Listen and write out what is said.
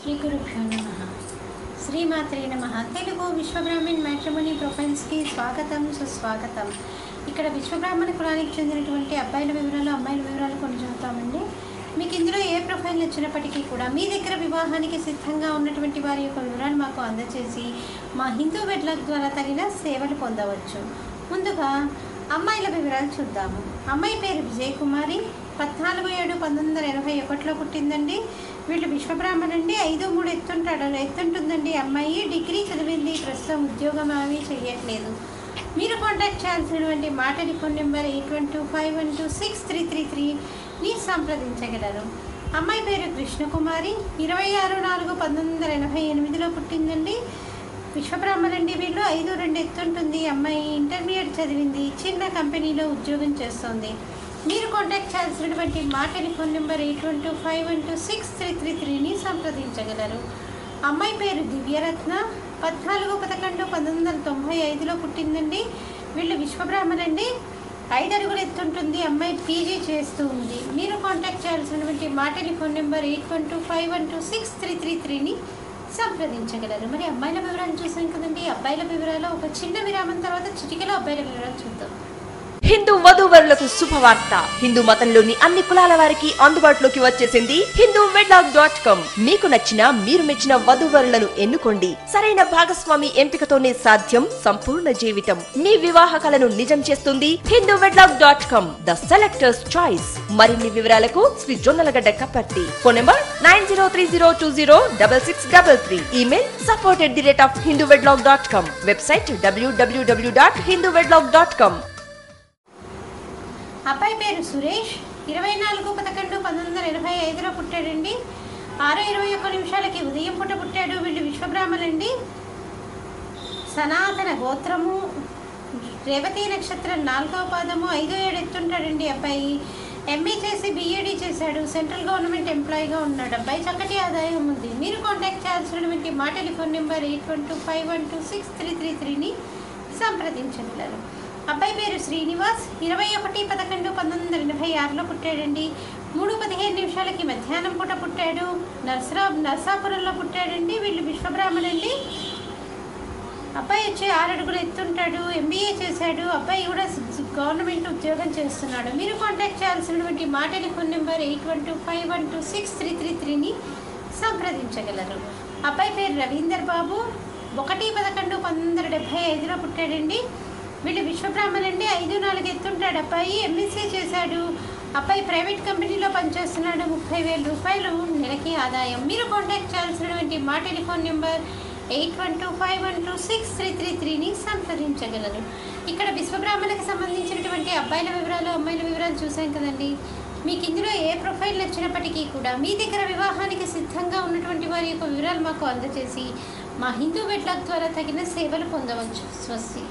శ్రీ గురుభ్యో నమః. శ్రీమాత్రే నమః. తెలుగు విశ్వబ్రాహ్మణ్ మ్యాట్రిమోనీ ప్రొఫైల్స్కి స్వాగతం, సుస్వాగతం. ఇక్కడ విశ్వబ్రాహ్మణ కులానికి చెందినటువంటి అబ్బాయిల వివరాలు, అమ్మాయిల వివరాలు కొన్ని చూద్దామండి. మీకు ఇందులో ఏ ప్రొఫైల్ వచ్చినప్పటికీ కూడా మీ దగ్గర వివాహానికి సిద్ధంగా ఉన్నటువంటి వారి యొక్క వివరాలు మాకు అందజేసి మా హిందూ వెడ్లాక్ ద్వారా తగిన సేవలు పొందవచ్చు. ముందుగా అమ్మాయిల వివరాలు చూద్దాము. అమ్మాయి పేరు విజయకుమారి, 14/7/1981లో పుట్టిందండి. వీళ్ళు విశ్వబ్రాహ్మణండి. 5'3" ఎత్తుంటుందండి. అమ్మాయి డిగ్రీ చదివింది. ప్రస్తుతం ఉద్యోగం అవి చేయట్లేదు. మీరు కాంటాక్ట్ చేయాల్సినటువంటి మా టెలిఫోన్ నెంబర్ 8125126333ని సంప్రదించగలరు. అమ్మాయి పేరు కృష్ణకుమారి, 26/4/1988లో పుట్టిందండి. విశ్వబ్రాహ్మణండి. వీళ్ళు 5'2" ఎత్తుంటుంది. అమ్మాయి ఇంటర్మీడియట్ చదివింది. చిన్న కంపెనీలో ఉద్యోగం చేస్తోంది. మీరు కాంటాక్ట్ చేయాల్సినటువంటి మా టెలిఫోన్ నెంబర్ 8125126333ని సంప్రదించగలరు. అమ్మాయి పేరు దివ్యరత్న, 14/11/1995లో పుట్టిందండి. వీళ్ళు విశ్వబ్రాహ్మణండి. 5 అడుగులు ఎత్తుంటుంది. అమ్మాయి పీజీ చేస్తూ ఉంది. మీరు కాంటాక్ట్ చేయాల్సినటువంటి మా టెలిఫోన్ నెంబర్ 8125126333ని సంప్రదించగలరు. మరి అమ్మాయిల వివరాలు చూసాం కదండి. అబ్బాయిల వివరాలు ఒక చిన్న విరామం తర్వాత చిటికలో అబ్బాయిల వివరాలు చూద్దాం. హిందూ వధూవరులకు శుభవార్త. హిందూ మతంలోని అన్ని కులాల వారికి అందుబాటులోకి వచ్చేసింది hinduwedlock.com. మీకు నచ్చిన, మీరు మెచ్చిన వధూవరులను ఎన్నుకోండి. సరైన భాగస్వామి ఎంపికతోనే సాధ్యం సంపూర్ణ జీవితం. మీ వివాహ కలను నిజం చేస్తుంది hinduwedlock.com, ద సెలెక్టర్స్ చాయిస్. మరిన్ని వివరాలకు Shri Jonnalagadda Kaparthi. Phone number 9030206633. Email support@hinduwedlock.com. Website www.hinduwedlock.com. అబ్బాయి పేరు సురేష్, 24/11/1985లో పుట్టాడండి. 6:21 ఉదయం పూట పుట్టాడు. వీళ్ళు విశ్వబ్రాహ్మణండి. సనాతన గోత్రము, రేవతి నక్షత్రం 4వ పాదము, 5'7" ఎత్తుంటాడండి. అబ్బాయి ఎంఏ చేసి బిఏడి చేశాడు. సెంట్రల్ గవర్నమెంట్ ఎంప్లాయీగా ఉన్నాడు. అబ్బాయి చక్కటి ఆదాయం ఉంది. మీరు కాంటాక్ట్ చేయాల్సినటువంటి మా టెలిఫోన్ నెంబర్ 8125126333ని సంప్రదించగలరు. అబ్బాయి పేరు శ్రీనివాస్, 21/11/1986లో పుట్టాడండి. 3:15 మధ్యాహ్నం పూట పుట్టాడు. నర్సాపురంలో పుట్టాడండి. వీళ్ళు విశ్వబ్రాహ్మణండి. అబ్బాయి వచ్చి 6 అడుగులు ఎత్తుంటాడు. ఎంబీఏ చేశాడు. అబ్బాయి కూడా గవర్నమెంట్ ఉద్యోగం చేస్తున్నాడు. మీరు కాంటాక్ట్ చేయాల్సినటువంటి మా టెలిఫోన్ నెంబర్ 8125126333ని సంప్రదించగలరు. అబ్బాయి పేరు రవీందర్ బాబు, 1/11/1975లో పుట్టాడండి. వీళ్ళు విశ్వబ్రాహ్మణండి. 5'4" ఎత్తుంటాడు. అబ్బాయి ఎంఎస్సీ చేశాడు. అబ్బాయి ప్రైవేట్ కంపెనీలో పనిచేస్తున్నాడు. 30,000 రూపాయలు నెలకి ఆదాయం. మీరు కాంటాక్ట్ చేయాల్సినటువంటి మా టెలిఫోన్ నెంబర్ 8125126333ని సంప్రదించగలరు. ఇక్కడ విశ్వబ్రాహ్మణకు సంబంధించినటువంటి అబ్బాయిల వివరాలు, అమ్మాయిల వివరాలు చూసాం కదండి. మీకు ఇందులో ఏ ప్రొఫైల్ నచ్చినప్పటికీ కూడా మీ దగ్గర వివాహానికి సిద్ధంగా ఉన్నటువంటి వారి యొక్క వివరాలు మాకు అందజేసి మా హిందూ వెడ్లాక్ ద్వారా తగిన సేవలు పొందవచ్చు. స్వస్తి.